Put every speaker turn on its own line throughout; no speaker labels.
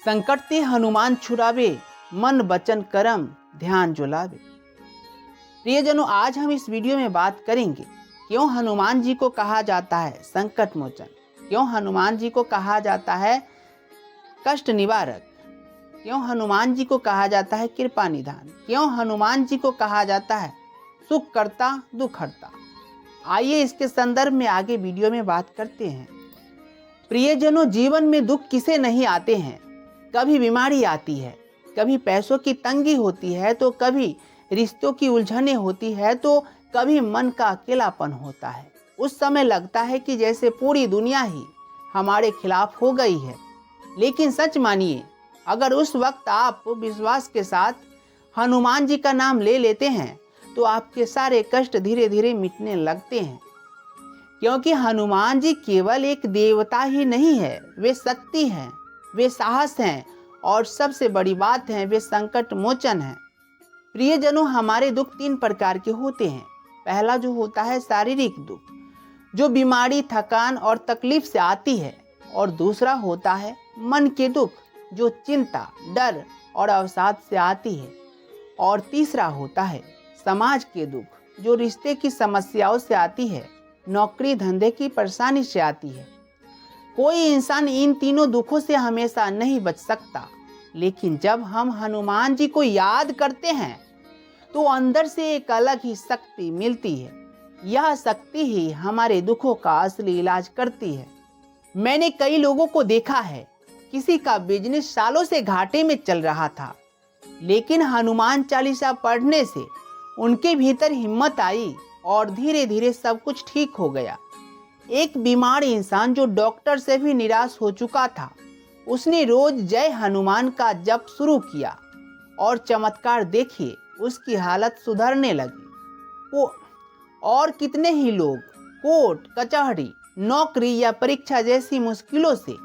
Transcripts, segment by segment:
संकट ते हनुमान छुड़ावे, मन वचन कर्म ध्यान जो लावे। प्रियजनों, आज हम इस वीडियो में बात करेंगे क्यों हनुमान जी को कहा जाता है संकट मोचन, क्यों हनुमान जी को कहा जाता है कष्ट निवारक, क्यों हनुमान जी को कहा जाता है कृपा निधान, क्यों हनुमान जी को कहा जाता है सुख करता दुख हरता। आइए इसके संदर्भ में आगे वीडियो में बात करते हैं। प्रियजनों, जीवन में दुख किसे नहीं आते हैं। कभी बीमारी आती है, कभी पैसों की तंगी होती है, तो कभी रिश्तों की उलझने होती है, तो कभी मन का अकेलापन होता है। उस समय लगता है कि जैसे पूरी दुनिया ही हमारे खिलाफ हो गई है। लेकिन सच मानिए, अगर उस वक्त आप विश्वास के साथ हनुमान जी का नाम ले लेते हैं तो आपके सारे कष्ट धीरे धीरे मिटने लगते हैं। क्योंकि हनुमान जी केवल एक देवता ही नहीं है, वे शक्ति हैं, वे साहस हैं और सबसे बड़ी बात है वे संकट मोचन हैं। प्रियजनों, हमारे दुख 3 प्रकार के होते हैं। पहला जो होता है शारीरिक दुख, जो बीमारी, थकान और तकलीफ से आती है, और दूसरा होता है मन के दुख, जो चिंता, डर और अवसाद से आती है, और तीसरा होता है समाज के दुख, जो रिश्ते की समस्याओं से आती है, नौकरी धंधे की परेशानी से आती है। कोई इंसान इन तीनों दुखों से हमेशा नहीं बच सकता, लेकिन जब हम हनुमान जी को याद करते हैं तो अंदर से एक अलग ही शक्ति मिलती है। यह शक्ति ही हमारे दुखों का असली इलाज करती है। मैंने कई लोगों को देखा है, किसी का बिजनेस सालों से घाटे में चल रहा था, लेकिन हनुमान चालीसा पढ़ने से उनके भीतर हिम्मत आई और धीरे धीरे सब कुछ ठीक हो गया। एक बीमार इंसान जो डॉक्टर से भी निराश हो चुका था, उसने रोज जय हनुमान का जप शुरू किया और चमत्कार देखिए, उसकी हालत सुधरने लगी। वो और कितने ही लोग कोर्ट कचहरी, नौकरी या परीक्षा जैसी मुश्किलों से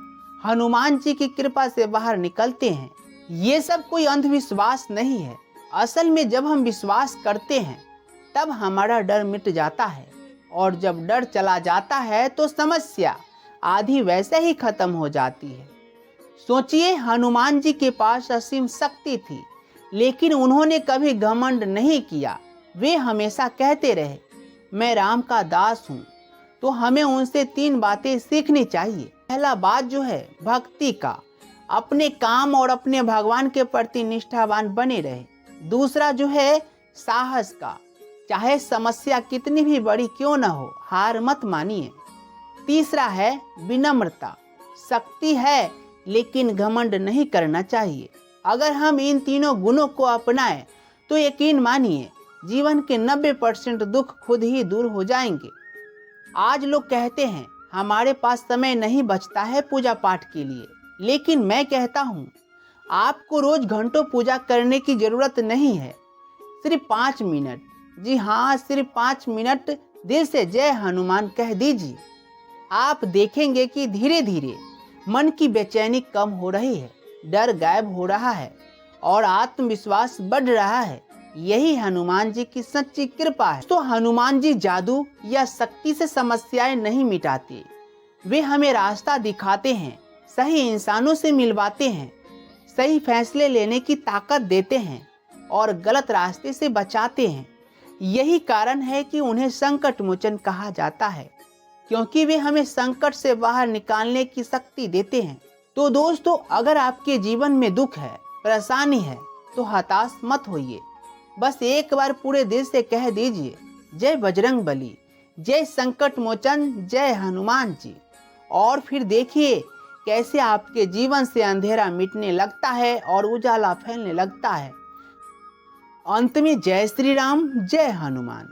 हनुमान जी की कृपा से बाहर निकलते हैं। ये सब कोई अंधविश्वास नहीं है। असल में जब हम विश्वास करते हैं तब हमारा डर मिट जाता है, और जब डर चला जाता है तो समस्या आधी वैसे ही खत्म हो जाती है। सोचिए, हनुमान जी के पास असीम शक्ति थी, लेकिन उन्होंने कभी घमंड नहीं किया। वे हमेशा कहते रहे, मैं राम का दास हूँ। तो हमें उनसे 3 बातें सीखनी चाहिए। पहला बात जो है भक्ति का, अपने काम और अपने भगवान के प्रति निष्ठावान बने रहे। दूसरा जो है साहस का, चाहे समस्या कितनी भी बड़ी क्यों न हो, हार मत मानिए। तीसरा है विनम्रता, शक्ति है लेकिन घमंड नहीं करना चाहिए। अगर हम इन तीनों गुणों को अपनाएं तो यकीन मानिए जीवन के 90% दुख खुद ही दूर हो जाएंगे। आज लोग कहते हैं हमारे पास समय नहीं बचता है पूजा पाठ के लिए, लेकिन मैं कहता हूँ आपको रोज घंटों पूजा करने की जरूरत नहीं है। सिर्फ 5 मिनट, जी हाँ, सिर्फ 5 मिनट दिल से जय हनुमान कह दीजिए। आप देखेंगे कि धीरे धीरे मन की बेचैनी कम हो रही है, डर गायब हो रहा है और आत्मविश्वास बढ़ रहा है। यही हनुमान जी की सच्ची कृपा है। तो हनुमान जी जादू या शक्ति से समस्याएं नहीं मिटाते, वे हमें रास्ता दिखाते हैं, सही इंसानों से मिलवाते हैं, सही फैसले लेने की ताकत देते हैं और गलत रास्ते से बचाते हैं। यही कारण है कि उन्हें संकट मोचन कहा जाता है, क्योंकि वे हमें संकट से बाहर निकालने की शक्ति देते हैं। तो दोस्तों, अगर आपके जीवन में दुख है, परेशानी है, तो हताश मत होइए। बस एक बार पूरे दिल से कह दीजिए, जय बजरंग बली, जय संकट मोचन, जय हनुमान जी। और फिर देखिए कैसे आपके जीवन से अंधेरा मिटने लगता है और उजाला फैलने लगता है। अंत में जय श्री राम, जय हनुमान।